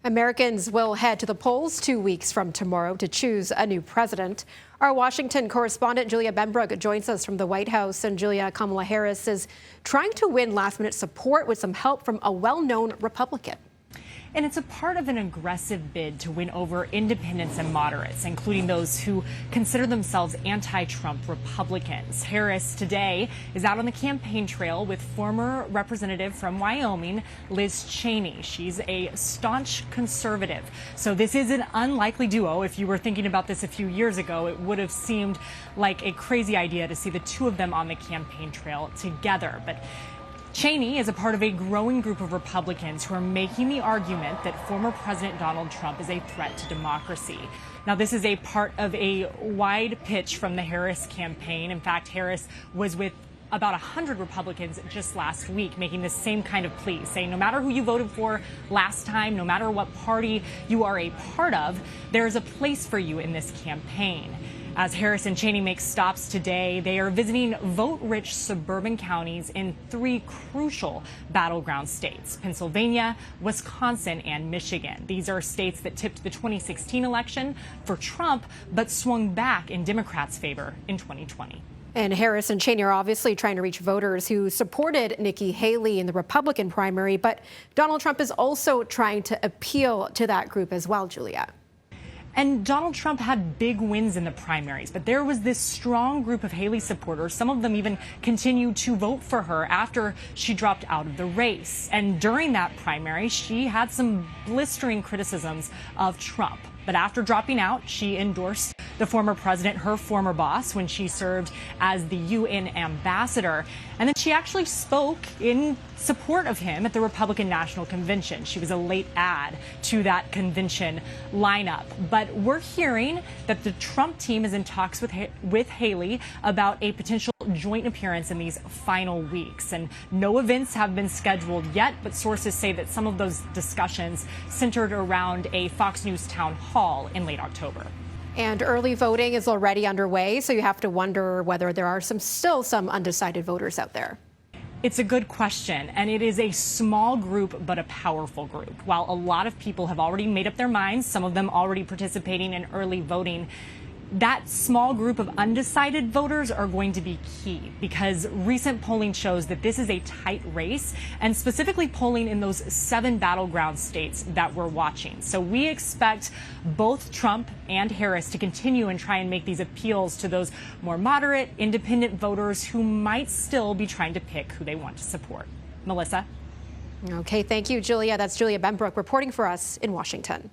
Americans will head to the polls 2 weeks from tomorrow to choose a new president. Our Washington correspondent Julia Benbrook joins us from the White House. And Julia, Kamala Harris is trying to win last-minute support with some help from a well-known Republican. And it's a part of an aggressive bid to win over independents and moderates, including those who consider themselves anti-Trump Republicans. Harris today is out on the campaign trail with former representative from Wyoming, Liz Cheney. She's a staunch conservative. So this is an unlikely duo. If you were thinking about this a few years ago, it would have seemed like a crazy idea to see the two of them on the campaign trail together. But Cheney is a part of a growing group of Republicans who are making the argument that former President Donald Trump is a threat to democracy. Now, this is a part of a wide pitch from the Harris campaign. In fact, Harris was with about 100 Republicans just last week, making the same kind of plea, saying no matter who you voted for last time, no matter what party you are a part of, there is a place for you in this campaign. As Harris and Cheney make stops today, they are visiting vote-rich suburban counties in three crucial battleground states: Pennsylvania, Wisconsin, and Michigan. These are states that tipped the 2016 election for Trump, but swung back in Democrats' favor in 2020. And Harris and Cheney are obviously trying to reach voters who supported Nikki Haley in the Republican primary, but Donald Trump is also trying to appeal to that group as well, Julia. And Donald Trump had big wins in the primaries, but there was this strong group of Haley supporters. Some of them even continued to vote for her after she dropped out of the race. And during that primary, she had some blistering criticisms of Trump. But after dropping out, she endorsed the former president, her former boss, when she served as the UN ambassador. And then she actually spoke in support of him at the Republican National Convention. She was a late add to that convention lineup. But we're hearing that the Trump team is in talks with Haley about a potential joint appearance in these final weeks. And no events have been scheduled yet, but sources say that some of those discussions centered around a Fox News town hall in late October. And early voting is already underway, so you have to wonder whether there are still some undecided voters out there. It's a good question, and it is a small group, but a powerful group. While a lot of people have already made up their minds, some of them already participating in early voting, that small group of undecided voters are going to be key, because recent polling shows that this is a tight race, and specifically polling in those 7 battleground states that we're watching. So we expect both Trump and Harris to continue and try and make these appeals to those more moderate, independent voters who might still be trying to pick who they want to support. Melissa? Okay, thank you, Julia. That's Julia Benbrook reporting for us in Washington.